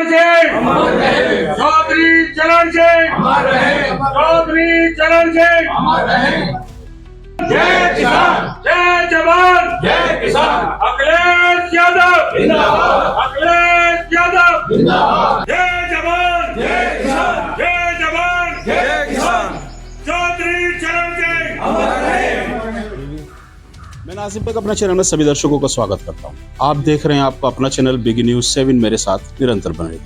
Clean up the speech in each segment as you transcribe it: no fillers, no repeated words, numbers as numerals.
चरण सिंह, चौधरी चरण सिंह, चौधरी चरण सिंह। जय किसान, जय जवान, जय किसान। अखिलेश यादव जिंदाबाद, अखिलेश यादव जिंदाबाद। जय जवान, जय किसान, जय जवान, जय किसान। चौधरी चरण सिंह अमर रहे। मैं नासिम बेग अपना चैनल में सभी दर्शकों का स्वागत करता हूं। आप देख रहे हैं आपका अपना चैनल बिग न्यूज 7 मेरे साथ निरंतर बने रहिए,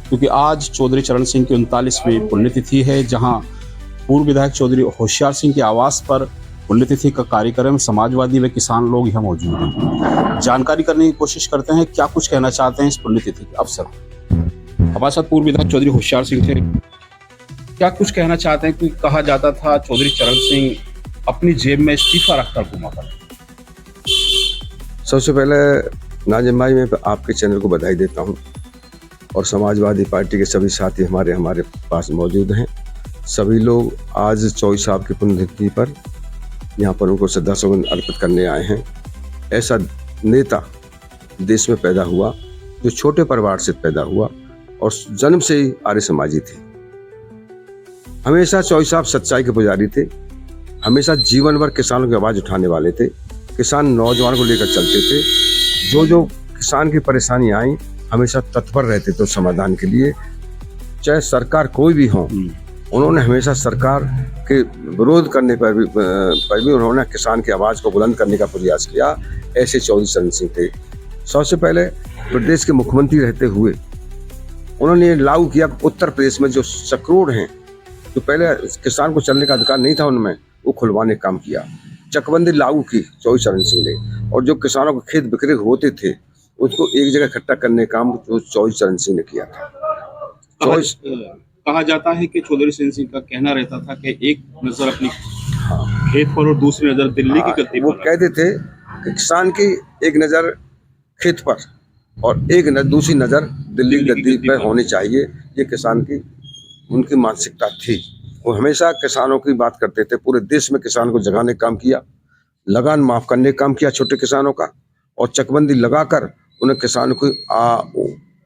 क्योंकि आज चौधरी चरण सिंह की 39वीं पुण्यतिथि है, जहां पूर्व विधायक चौधरी होशियार सिंह के आवास पर पुण्यतिथि का कार्यक्रम समाजवादी व किसान लोग यहाँ मौजूद हैं। जानकारी करने की कोशिश करते हैं क्या कुछ कहना चाहते हैं इस पुण्यतिथि के अवसर पर। हमारे साथ पूर्व विधायक चौधरी होशियार सिंह थे। क्या कुछ कहना चाहते हैं? क्योंकि कहा जाता था चौधरी चरण सिंह अपनी जेब में इस्तीफा रखकर घूमा करते। सबसे पहले नाजिम भाई, मैं आपके चैनल को बधाई देता हूं और समाजवादी पार्टी के सभी साथी हमारे पास मौजूद हैं। सभी लोग आज चौधरी साहब की पुण्यतिथि पर यहाँ पर उनको श्रद्धासुमन अर्पित करने आए हैं। ऐसा नेता देश में पैदा हुआ जो छोटे परिवार से पैदा हुआ और जन्म से ही आर्य समाजी थे। हमेशा चौधरी साहब सच्चाई के पुजारी थे, हमेशा जीवन भर किसानों की आवाज उठाने वाले थे, किसान नौजवान को लेकर चलते थे। जो किसान की परेशानी आई हमेशा तत्पर रहते थे समाधान के लिए, चाहे सरकार कोई भी हो। उन्होंने हमेशा सरकार के विरोध करने पर भी उन्होंने किसान की आवाज को बुलंद करने का प्रयास किया। ऐसे चौधरी चरण सिंह थे। सबसे पहले प्रदेश के मुख्यमंत्री रहते हुए उन्होंने लागू किया उत्तर प्रदेश में जो चक्रोड हैं, जो पहले किसान को चलने का अधिकार नहीं था उनमें, वो खुलवाने का काम किया। चकबंदी लागू की चौधरी चरण सिंह ने, और जो किसानों के खेत बिक्री होते थे उसको एक जगह इकट्ठा करने का काम चौधरी चरण सिंह ने किया था। कहा जाता है कि चौधरी चरण सिंह का कहना रहता था कि एक नजर अपनी खेत पर और दूसरी नजर दिल्ली की गद्दी पर। वो कहते थे कि किसान की एक नजर खेत पर और दूसरी नजर दिल्ली की गद्दी पर होनी चाहिए। ये किसान की उनकी मानसिकता थी। वो हमेशा किसानों की बात करते थे। पूरे देश में किसान को जगाने का काम किया, लगान माफ करने का काम किया छोटे किसानों का, और चकबंदी लगाकर उन्हें किसानों को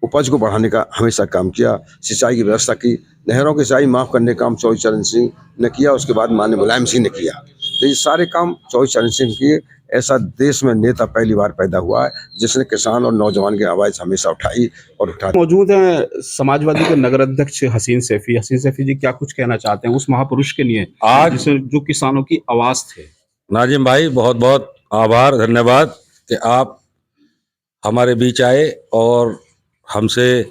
उपज को बढ़ाने का हमेशा काम किया। सिंचाई की व्यवस्था की, नहरों की सिंचाई माफ करने का काम चौधरी चरण सिंह ने किया। उसके बाद माननीय मुलायम सिंह ने किया। तो ये सारे काम चौधरी चरण सिंह किए। ऐसा देश में नेता पहली बार पैदा हुआ है जिसने किसान और नौजवान की आवाज हमेशा उठाई और उठाई। मौजूद है समाजवादी के नगर अध्यक्ष हसीन सैफी। हसीन सैफी जी, क्या कुछ कहना चाहते हैं उस महापुरुष के लिए आज जो किसानों की आवाज थे? नाजिम भाई, बहुत बहुत आभार, धन्यवाद कि आप हमारे बीच आए और हमसे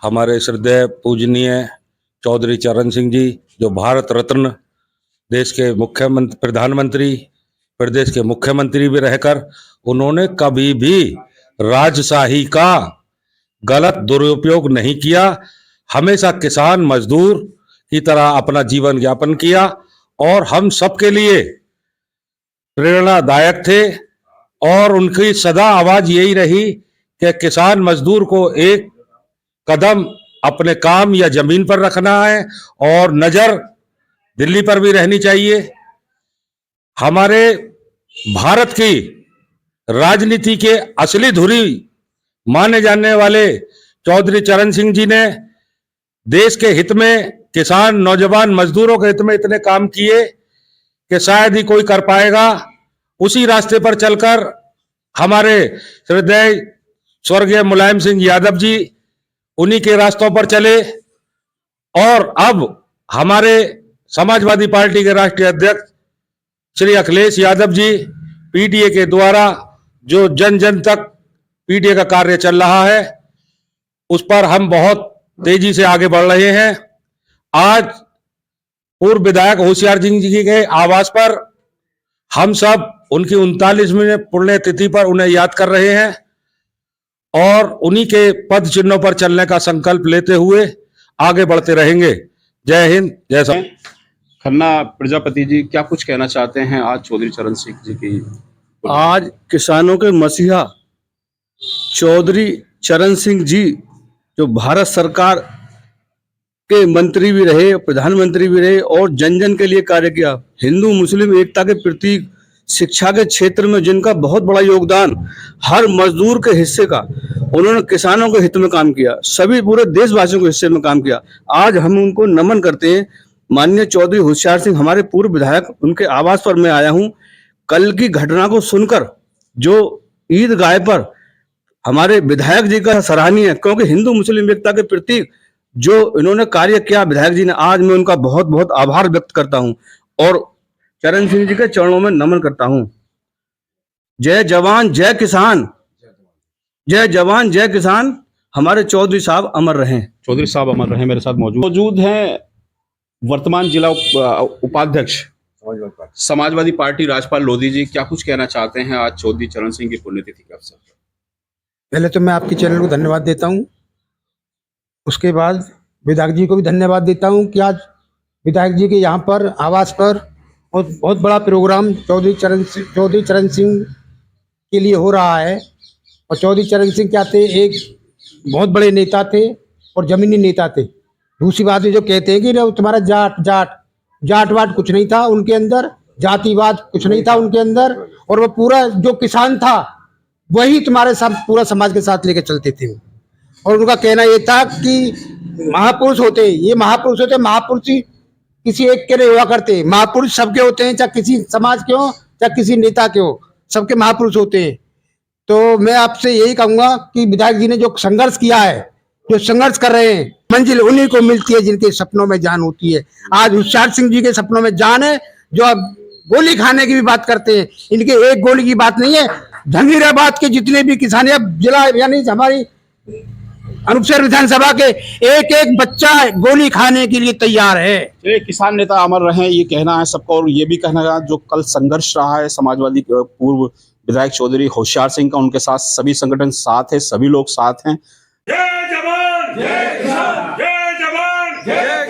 हमारे श्रद्धेय पूजनीय चौधरी चरण सिंह जी, जो भारत रत्न, देश के प्रधानमंत्री, प्रदेश के मुख्यमंत्री भी रहकर उन्होंने कभी भी राजशाही का गलत दुरुपयोग नहीं किया। हमेशा किसान मजदूर की तरह अपना जीवन यापन किया और हम सबके लिए प्रेरणादायक थे। और उनकी सदा आवाज यही रही कि किसान मजदूर को एक कदम अपने काम या जमीन पर रखना है और नजर दिल्ली पर भी रहनी चाहिए। हमारे भारत की राजनीति के असली धुरी माने जाने वाले चौधरी चरण सिंह जी ने देश के हित में, किसान नौजवान मजदूरों के हित में इतने काम किए कि शायद ही कोई कर पाएगा। उसी रास्ते पर चलकर हमारे श्रद्धेय स्वर्गीय मुलायम सिंह यादव जी उन्हीं के रास्तों पर चले, और अब हमारे समाजवादी पार्टी के राष्ट्रीय अध्यक्ष श्री अखिलेश यादव जी, पीटीए के द्वारा जो जन जन तक पीटीए का कार्य चल रहा है उस पर हम बहुत तेजी से आगे बढ़ रहे हैं। आज पूर्व विधायक होशियार सिंह जी के आवास पर हम सब उनकी 39वीं पुण्यतिथि पर उन्हें याद कर रहे हैं और उन्हीं के पद चिन्हों पर चलने का संकल्प लेते हुए आगे बढ़ते रहेंगे। जय हिंद, जय सम। खन्ना प्रजापति जी, क्या कुछ कहना चाहते हैं आज चौधरी चरण सिंह जी की? आज किसानों के मसीहा चौधरी चरण सिंह जी, जो भारत सरकार के मंत्री भी रहे, प्रधानमंत्री भी रहे और जन जन के लिए कार्य किया, हिंदू मुस्लिम एकता के प्रतीक, शिक्षा के क्षेत्र में जिनका बहुत बड़ा योगदान हर मजदूर के हिस्से का, उन्होंने किसानों के हित में काम किया, सभी पूरे देशवासियों के हिस्से में काम किया। आज हम उनको नमन करते हैं। माननीय चौधरी होशियार सिंह हमारे पूर्व विधायक, उनके आवास पर मैं आया हूं। कल की घटना को सुनकर जो ईदगाह पर हमारे विधायक जी का सराहनीय है, क्योंकि हिंदू मुस्लिम एकता के प्रतीक जो इन्होंने कार्य किया विधायक जी ने, आज मैं उनका बहुत बहुत आभार व्यक्त करता हूं और चरण सिंह जी के चरणों में नमन करता हूं। जय जवान जय किसान, जय जवान जय किसान। हमारे चौधरी साहब अमर रहें। चौधरी साहब अमर रहे मेरे साथ मौजूद हैं वर्तमान जिला उपाध्यक्ष समाजवादी पार्टी राजपाल लोधी जी। क्या कुछ कहना चाहते हैं आज चौधरी चरण सिंह की पुण्यतिथि के अवसर पर? पहले तो मैं आपके चैनल को धन्यवाद देता हूं, उसके बाद विधायक जी को भी धन्यवाद देता हूं कि आज विधायक जी के यहाँ पर आवास पर बहुत बड़ा प्रोग्राम चौधरी चरण सिंह के लिए हो रहा है। और चौधरी चरण सिंह क्या थे, एक बहुत बड़े नेता थे और जमीनी नेता थे। दूसरी बात है जो कहते हैं कि तुम्हारा जाट वाट कुछ नहीं था उनके अंदर, जातिवाद कुछ नहीं था उनके अंदर, और वो पूरा जो किसान था वही तुम्हारे साथ पूरा समाज के साथ लेकर चलते थे। और उनका कहना ये था कि महापुरुष होते, ये महापुरुष होते, महापुरुष ही किसी एक के नहीं हुआ करते, महापुरुष सबके होते हैं, चाहे किसी समाज के हो चाहे किसी नेता के हो, सबके महापुरुष होते हैं। तो मैं आपसे यही कहूंगा कि विधायक जी ने जो संघर्ष किया है, जो संघर्ष कर रहे हैं, मंजिल उन्हीं को मिलती है जिनके सपनों में जान होती है। आज होशियार सिंह जी के सपनों में जान है, जो अब गोली खाने की भी बात करते हैं। इनके एक गोली की बात नहीं है, जहांगीराबाद के जितने भी किसान है, जिला यानी हमारी अनूपसर विधानसभा के एक एक बच्चा गोली खाने के लिए तैयार है। ये किसान नेता अमर रहे, ये कहना है सबका। और ये भी कहना है जो कल संघर्ष रहा है समाजवादी पूर्व विधायक चौधरी होशियार सिंह का, उनके साथ सभी संगठन साथ है, सभी लोग साथ हैं। जय जवान जय किसान, जय जवान जय